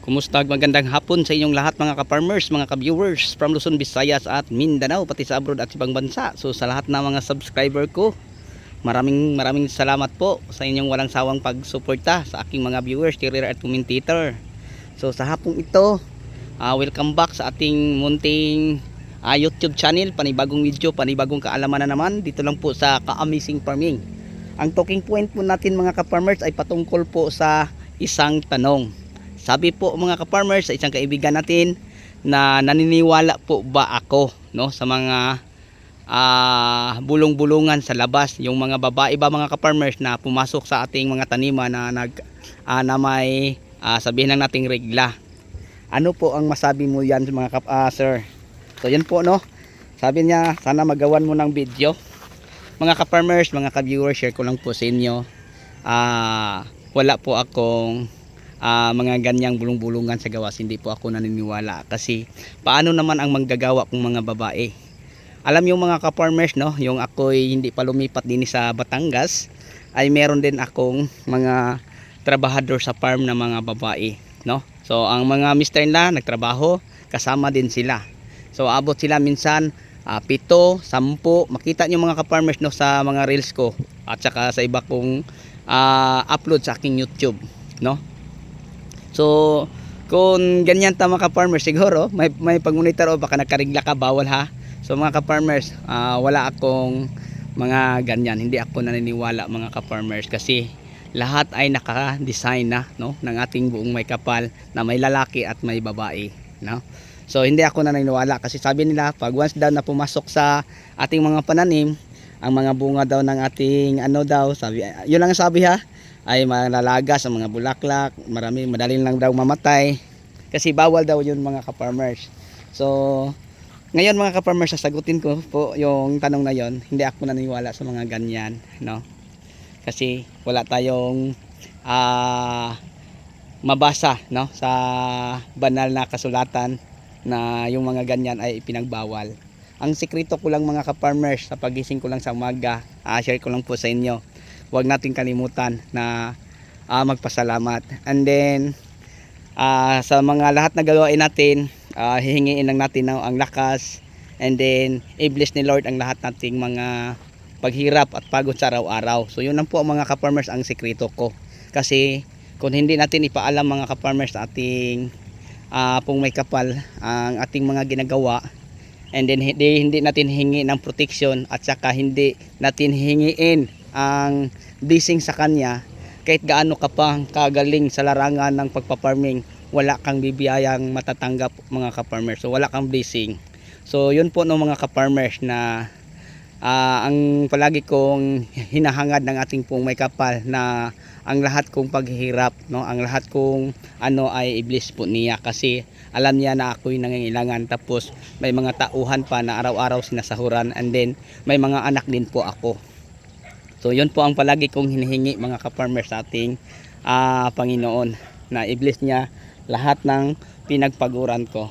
Kumusta? Magandang hapon sa inyong lahat mga ka-farmers, mga ka-viewers from Luzon, Visayas at Mindanao, pati sa abroad at ibang bansa. So sa lahat ng mga subscriber ko, maraming salamat po sa inyong walang sawang pagsuporta sa aking mga viewers, career at commentator. So sa hapong ito, welcome back sa ating munting YouTube channel, panibagong video, panibagong kaalaman na naman dito lang po sa Ka-Amazing Farming. Ang talking point po natin mga ka-farmers ay patungkol po sa isang tanong. Sabi po mga ka-farmers sa isang kaibigan natin na naniniwala po ba ako sa mga bulong-bulungan sa labas, yung mga babae ba mga ka-farmers na pumasok sa ating mga taniman na may sabihin lang nating regla. Ano po ang masabi mo yan mga sir? So yan po sabi niya sana magawan mo ng video. Mga ka-farmers, mga ka-viewers, share ko lang po sa inyo. Wala po akong mga ganyang bulong-bulungan sa gawas. Hindi po ako naniniwala kasi paano naman ang manggagawa kung mga babae? Alam yung mga ka-farmers yung ako'y hindi pa lumipat din sa Batangas, ay meron din akong mga trabahador sa farm na mga babae, So ang mga mister nila nagtrabaho, kasama din sila. So abot sila minsan 7, 10, makita nyo mga ka-farmers sa mga reels ko at saka sa iba kong upload sa aking YouTube, So kung ganyan tama ka-farmers, siguro may pag-monitor o baka nagkarigla ka, bawal ha. So mga ka-farmers, wala akong mga ganyan, hindi ako naniniwala mga ka-farmers kasi lahat ay naka-design na ng ating buong may kapal na may lalaki at may babae, So hindi ako naniniwala kasi sabi nila pag once daw na pumasok sa ating mga pananim, ang mga bunga daw ng ating sabi, yun lang sabi ha, ay malalagas ang mga bulaklak, madaling lang daw mamatay kasi bawal daw yun mga ka-farmers. So ngayon mga ka-farmers, sasagutin ko po yung tanong na yon. Hindi ako naniniwala sa mga ganyan, kasi wala tayong mabasa sa banal na kasulatan na yung mga ganyan ay ipinagbawal. Ang sikreto ko lang mga ka-farmers, sa pagising ko lang sa umaga, share ko lang po sa inyo. Huwag natin kalimutan na magpasalamat. And then sa mga lahat na gagawin natin, hihingiin lang natin ang lakas. And then i-bless ni Lord ang lahat nating mga paghirap at pagod sa araw-araw. So yun lang po mga ka-farmers ang sikreto ko. Kasi kung hindi natin ipaalam mga ka-farmers sa ating pong may kapal ang ating mga ginagawa, and then hindi natin hingi ng protection at saka hindi natin hingiin ang blessing sa kanya, kahit gaano ka pang kagaling sa larangan ng pagpaparming, wala kang bibiyayang matatanggap mga ka-farmers. So wala kang blessing. So yun po mga ka-farmers na ang palagi kong hinahangad ng ating pong may kapal na ang lahat kong paghihirap, ang lahat kong ay i-bless po niya kasi alam niya na ako'y nangangailangan, tapos may mga tauhan pa na araw-araw sinasahuran, and then may mga anak din po ako. So yun po ang palagi kong hinihingi mga ka-farmers sa ating Panginoon, na i-bless niya lahat ng pinagpaguran ko.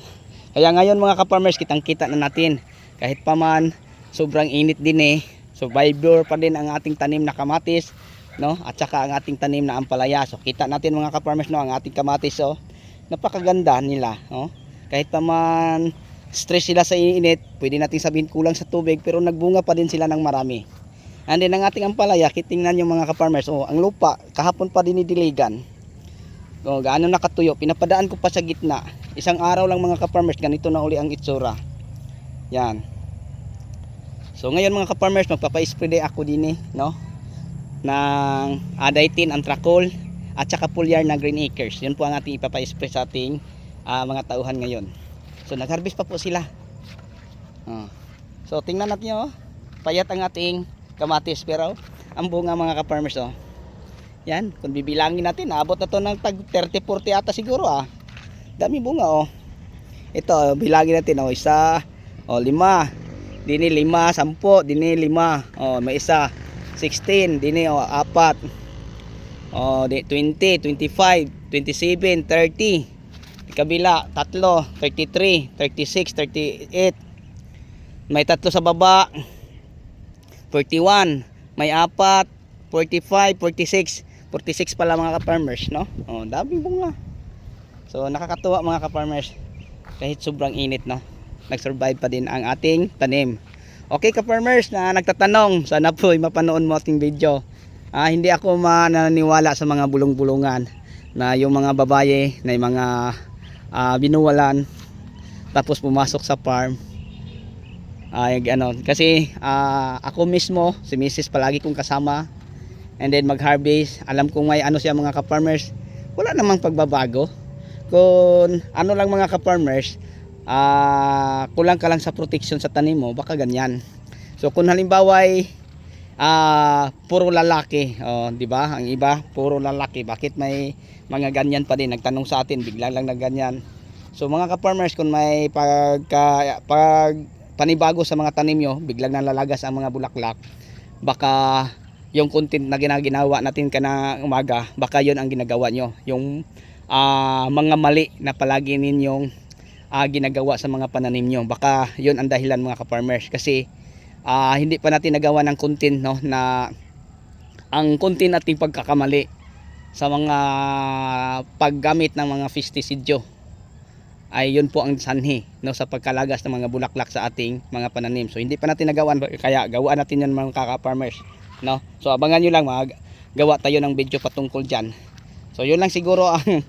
Kaya ngayon mga ka-farmers, kitang-kita na natin kahit pa man sobrang init din survivor pa din ang ating tanim na kamatis, at saka ang ating tanim na ampalaya. So kita natin mga ka-farmers ang ating kamatis, napakaganda nila, kahit pa man stress sila sa init, pwede natin sabihin kulang sa tubig, pero nagbunga pa din sila ng marami. And then ang ating ampalaya, kitingnan yung mga ka-farmers, ang lupa kahapon pa dinidiligan, gaano nakatuyo, pinapadaan ko pa sa gitna. Isang araw lang mga ka-farmers, ganito na uli ang itsura. Yan. So ngayon mga ka-farmers, magpapa-spray ako din ng Aditin, Anthracol at saka Foliar na Green Acres. Yun po ang ating ipapa-spray sa ating mga tauhan ngayon. So nag-harvest pa po sila. So tingnan natin payat ang ating kamatis, pero ang bunga mga ka-farmers yan, kung bibilangin natin abot na to ng tag 30-40 ata siguro dami bunga ito bilangin natin isa, 5, dini 5, 10, dini 5, may isa 16, dini 4, 20, 25, 27, 30, kabila 3, 33, 36, 38, may 3 sa baba 41, may 4, 45, 46 pala mga ka-farmers, daming bunga. So nakakatuwa mga ka-farmers, kahit sobrang init, no, nag-survive pa din ang ating tanim. Okay ka-farmers na nagtatanong, sana po ay mapanood mo ating video. Hindi ako mananiwala sa mga bulong-bulungan na yung mga babae na yung mga binuwalan tapos pumasok sa farm. Kasi ako mismo, si Mrs. palagi kong kasama, and then mag-harvest. Alam kong may ano siya mga ka-farmers, wala namang pagbabago. Kung ano lang mga ka-farmers, kulang ka lang sa protection sa tanim mo, baka ganyan. So kung halimbawa ay puro lalaki, di ba? Ang iba puro lalaki, bakit may mga ganyan pa din? Nagtanong sa atin, bigla lang na ganyan. So mga ka-farmers, kung may panibago sa mga tanim nyo, biglang nalalagas ang mga bulaklak, baka yung content na ginagawa natin kana umaga, baka yun ang ginagawa nyo, yung mga mali na palagi ninyong ginagawa sa mga pananim nyo, baka yun ang dahilan mga ka-farmers. Kasi hindi pa natin nagawa ng content, no, na ang content nating pagkakamali sa mga paggamit ng mga pestisidyo ay yun po ang sanhi, no, sa pagkalagas ng mga bulaklak sa ating mga pananim. So hindi pa natin nagawan, kaya gawaan natin yan mga ka-farmers, no. So abangan nyo lang, gawa tayo ng video patungkol dyan. So yun lang siguro ang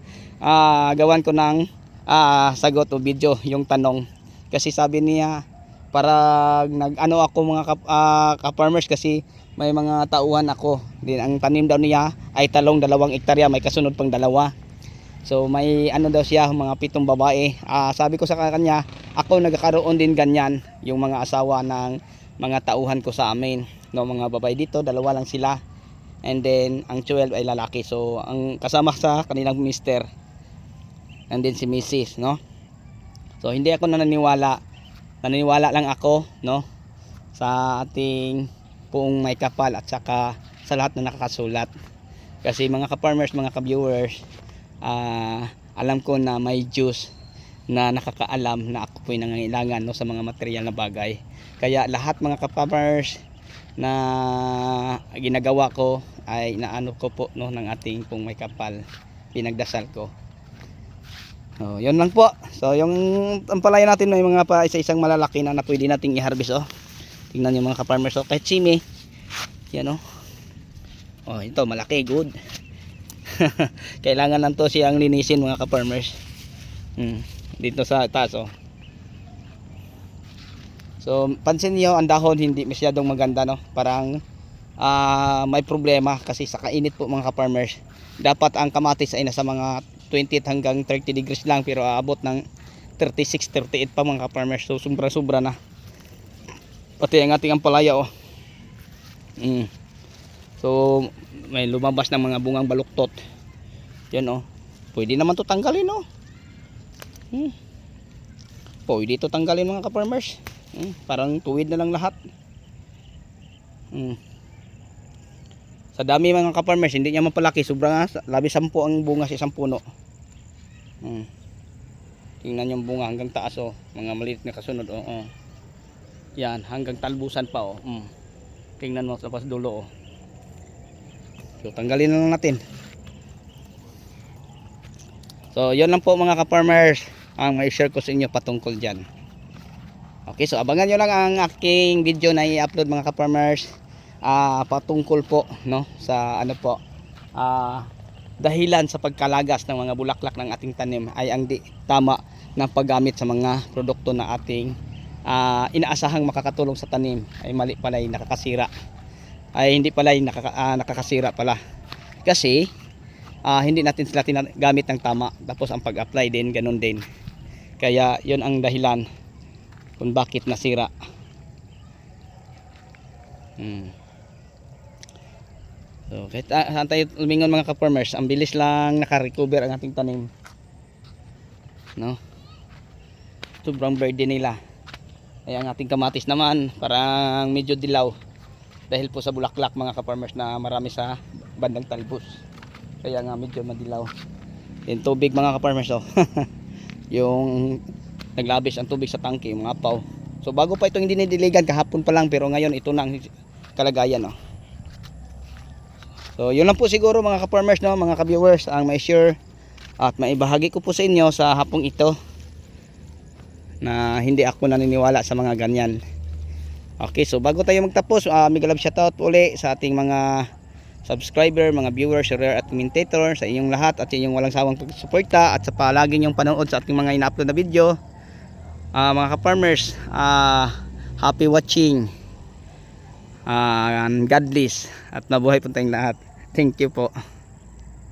gawan ko ng sagot o video, yung tanong. Kasi sabi niya, para nag-ano ako mga ka-farmers, kasi may mga tauhan ako din. Ang tanim daw niya ay talong 2 hektarya, may kasunod pang 2. So may ano daw siya, mga 7 babae. Sabi ko sa kanya, ako nagkakaroon din ganyan, yung mga asawa ng mga tauhan ko sa amin, no, mga babae dito, 2 lang sila. And then ang 12 ay lalaki. So ang kasama sa kanilang mister, and then si Mrs., no. So hindi ako naniniwala lang ako, no, sa ating puong may kapal at saka sa lahat na nakakasulat. Kasi mga ka-farmers, mga ka-viewers, alam ko na may Diyos na nakakaalam na ako po'y nangangailangan, no, sa mga material na bagay. Kaya lahat mga ka-farmers na ginagawa ko ay naano ko po, no, ng ating pong may kapal, pinagdasal ko. Yun lang po. So yung ampalaya natin may mga pa isa-isang malalaki na pwede nating i-harvest. Tingnan niyo mga ka-farmers, kahit simi yan, ito malaki, good. Kailangan nanto siyang linisin mga ka-farmers. Dito sa taas, so pansin niyo ang dahon hindi masyadong maganda, no, parang may problema kasi sa kainit po mga ka-farmers. Dapat ang kamatis ay nasa mga 28 hanggang 30 degrees lang, pero aabot ng 36, 38 pa mga ka-farmers. So sobra na. Pati ang ating ampalaya, so may lumabas ng mga bungang baluktot. Yan, pwede naman to tanggalin, pwede ito tanggalin mga ka-farmers. Parang tuwid na lang lahat. Sa dami mga ka-farmers, hindi niya mapalaki, sobrang labis 10 ang bunga sa isang puno. Tingnan yung bunga hanggang taas, mga maliit na kasunod, yan hanggang talbusan pa, tingnan mo sa pas dulo, so tanggalin na lang natin. So yun lang po mga ka-farmers ang may share ko sa inyo patungkol dyan. Okay, so abangan nyo lang ang aking video na i-upload mga ka-farmers, patungkol po, no, sa ano po, dahilan sa pagkalagas ng mga bulaklak ng ating tanim ay ang di tama na paggamit sa mga produkto na ating inaasahang makakatulong sa tanim, ay mali pala, yung nakakasira, ay hindi pala yung nakakasira pala. Kasi hindi natin sila gamit ng tama, tapos ang pag-apply din ganun din. Kaya yun ang dahilan kung bakit nasira. So kahit saan tayo lumingon mga ka-farmers, ang bilis lang naka-recover ang ating tanim, no. Sobrang verde nila. Ay ang ating kamatis naman parang medyo dilaw dahil po sa bulaklak mga ka-farmers na marami sa bandang talbos, kaya nga medyo madilaw. Yung tubig mga ka-farmers, yung naglabis ang tubig sa tangke, yung apaw. So bago pa itong hindi nidiligan, kahapon pa lang, pero ngayon ito na ang kalagayan, So yun lang po siguro mga ka-farmers, no, mga ka-viewers, ang may share At maibahagi ko po sa inyo sa hapong ito na hindi ako naniniwala sa mga ganyan. Okay, so bago tayo magtapos, mega love shoutout uli sa ating mga subscriber, mga viewers, sharer at commentator, sa inyong lahat at sa inyong walang sawang pagsuporta at sa palagi niyong panonood sa ating mga ina-upload na video. Mga ka-farmers, happy watching, and God bless at mabuhay po tayong lahat. Thank you po.